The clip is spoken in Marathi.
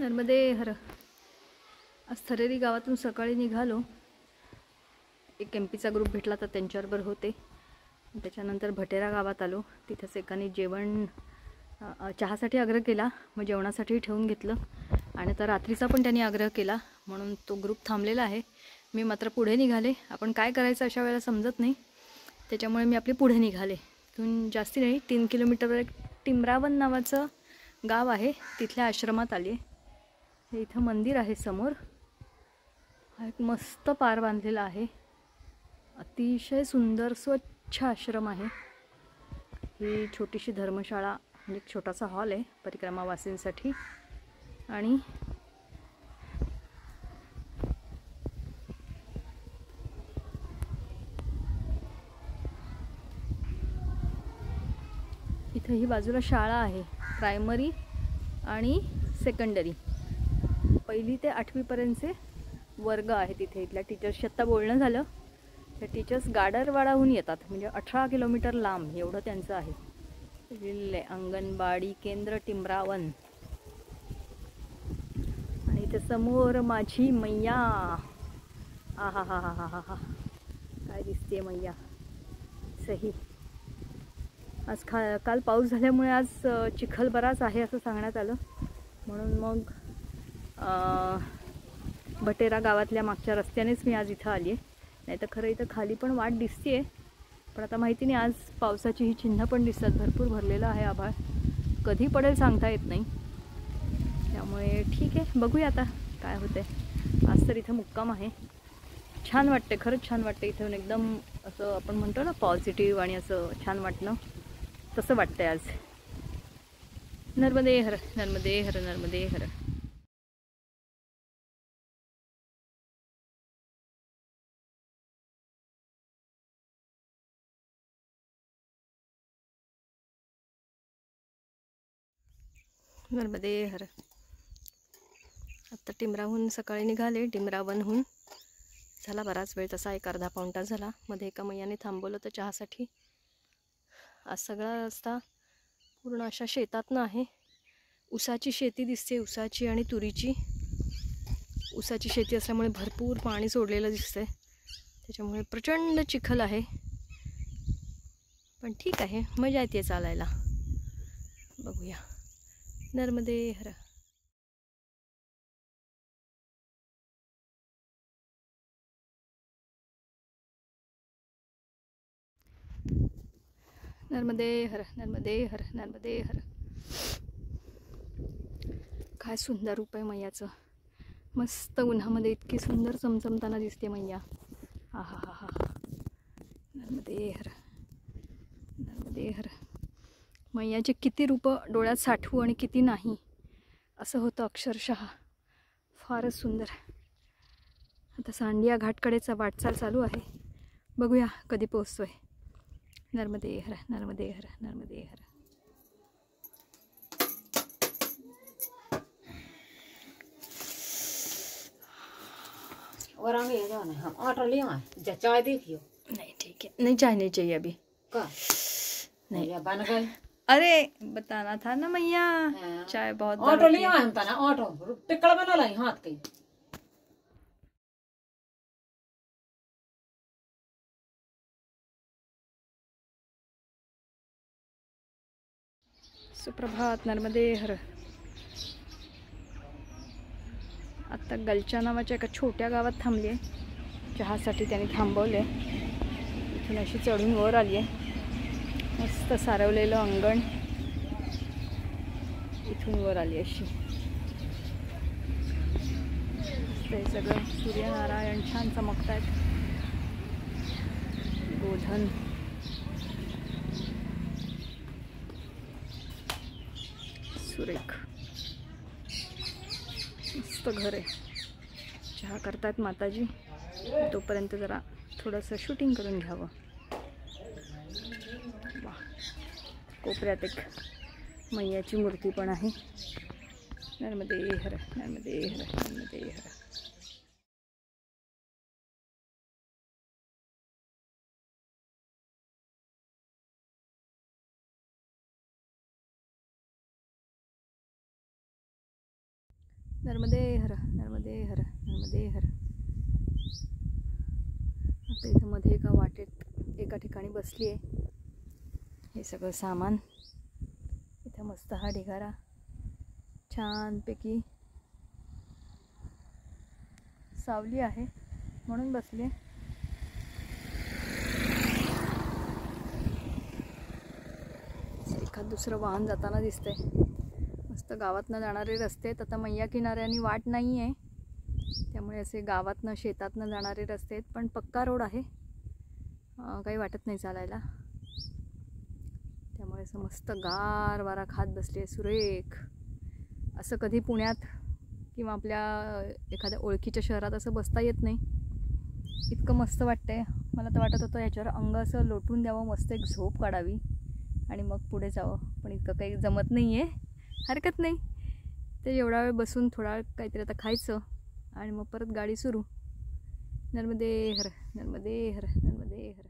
नर्मदे हर. आज थरेरी गावातून सकाळी निघालो. एक एमपीचा ग्रुप भेटला तर त्यांच्याबरोबर होते. त्याच्यानंतर भटेरा गावात आलो. तिथंच एकाने जेवण चहासाठी आग्रह केला, मग जेवणासाठी ठेवून घेतलं. आणि तर रात्रीचा पण त्यांनी आग्रह केला म्हणून तो ग्रुप थांबलेला आहे. मी मात्र पुढे निघाले. आपण काय करायचं अशा वेळेला समजत नाही, त्याच्यामुळे मी आपले पुढे निघाले. तिथून जास्ती नाही, 3 किलोमीटरवर एक टिमरावन नावाचं गाव आहे, तिथल्या आश्रमात आले. हे इथं मंदिर आहे समोर. हा एक मस्त पार बांधलेला आहे. अतिशय सुंदर स्वच्छ आश्रम आहे. ही छोटीशी धर्मशाळा म्हणजे एक छोटासा हॉल आहे परिक्रमावासींसाठी. आणि इथं ही बाजूला शाळा आहे, प्रायमरी आणि सेकंडरी. 1ली ते 8वीपर्यंतचे वर्ग आहेत इथे. इथल्या टीचर्सशी आत्ता बोलणं झालं. त्या टीचर्स गाडरवाडाहून येतात, म्हणजे 18 किलोमीटर लांब एवढं त्यांचं आहे. लिहिलेलं आहे अंगणवाडी केंद्र टिमरावन. आणि इथे समोर माझी मैया. हा हा हा हा हा हा हा, काय दिसते मैया सही. आज काल पाऊस झाल्यामुळे आज चिखल बराच आहे असं सांगण्यात आलं, म्हणून मग भटेरा गावातल्या मागच्या रस्त्यानेच मी आज इथं आली आहे. नाही तर खरं इथं खाली पण वाट दिसते आहे, पण आता माहिती नाही. आज पावसाची ही चिन्ह पण दिसतात. भरपूर भरलेलं आहे आभाळ, कधी पडेल सांगता येत नाही. त्यामुळे ठीक आहे, बघूया आता काय होतं आहे. आज तर इथं मुक्काम आहे. छान वाटते, खरंच छान वाटते इथून. एकदम असं आपण म्हणतो ना पॉझिटिव्ह आणि असं छान वाटणं, तसं वाटतंय आज. नर्मदे हर, नर्मदे हर, नर्मदे हर. नर्मदे हर. आत्ता टिमराहून सकाळी निघाले. टिमरावनहून झाला बराच वेळ, तसा एक अर्धा पाऊण तास झाला. मध्ये एका मैयाने थांबवलं तर चहासाठी. आज सगळा रस्ता पूर्ण अशा शेतातनं आहे. ऊसाची शेती दिसते, ऊसाची आणि तुरीची. ऊसाची शेती असल्यामुळे भरपूर पाणी सोडलेलं दिसतंय, त्याच्यामुळे प्रचंड चिखल आहे. पण ठीक आहे, मजा येते चालायला. बघूया. नर्मदे हर. नर्मदे हर, नर्मदे हर, नर्मदे हर. काय सुंदर रूप आहे मैयाचं. मस्त उन्हामध्ये इतकी सुंदर चमचमताना दिसते मैया. हा हा हा हा. नर्मदे हर, नर्मदे हर. मैयाचे किती रूपं डोळ्यात साठवू आणि किती नाही असं होतं अक्षरशः. फारच सुंदर. आता सांडिया घाटकडेचा वाटचाल चालू आहे. बघूया कधी पोहोचतोय. नर्मदे हर, नर्मदे हर, नर्मदे हर. और आगे ये जाना है, हम ऑटो ले आए, चाय देखियो। नहीं ठीक है, नहीं चाय नहीं चाहिए अभी. का नहीं या बन गए। अरे बताना था ना मैया, चाय बहुत ऑटो ले आए हम तना, ऑटो टिकड़ बना लाई हाथ के. सुप्रभात. नर्मदे हर. आत्ता गलच्या नावाच्या एका छोट्या गावात थांबली आहे. चहासाठी त्यांनी थांबवले. इथून अशी चढून वर आली आहे. मस्त सारवलेलं अंगण, इथून वर आली अशी. हे सगळं सूर्यनारायण छान चमकत आहेत. गोधन. सुरेख मस्त घर आहे. चहा करतात माताजी, तोपर्यंत जरा थोडंसं शूटिंग करून घ्यावं. वा, कोपऱ्यात एक मैयाची मूर्ती पण आहे. नर्मदे हर, नर्मदे हर, नर्मदे हर. नर्मदे हर, नर्मदे हर, नर्मदे हर. आता इथं मध्ये एका वाटेत एका ठिकाणी बसली आहे. हे सगळं सामान इथं मस्त हा ढिगारा छानपैकी सावली आहे म्हणून बसले. एखाद दुसरं वाहन जाताना दिसतंय. मस्त गावातनं जाणारे रस्ते आहेत. आता मैया किनाऱ्यानी वाट नाही आहे, त्यामुळे असे गावातनं शेतातनं जाणारे रस्ते आहेत. पण पक्का रोड आहे, काही वाटत नाही चालायला. त्यामुळे असं मस्त गार वारा खात बसली आहे, सुरेख. असं कधी पुण्यात किंवा आपल्या एखाद्या ओळखीच्या शहरात असं बसता येत नाही. इतकं मस्त वाटतंय. मला तर वाटत होतं याच्यावर अंग असं लोटून द्यावं, मस्त एक झोप काढावी आणि मग पुढे जावं. पण इतकं काही जमत नाही आहे. हरकत नाही, ते एवढा वेळ बसून थोडा वेळ काहीतरी आता खायचं आणि मग परत गाडी सुरू. नर्मदे हर, नर्मदे हर, नर्मदे हर.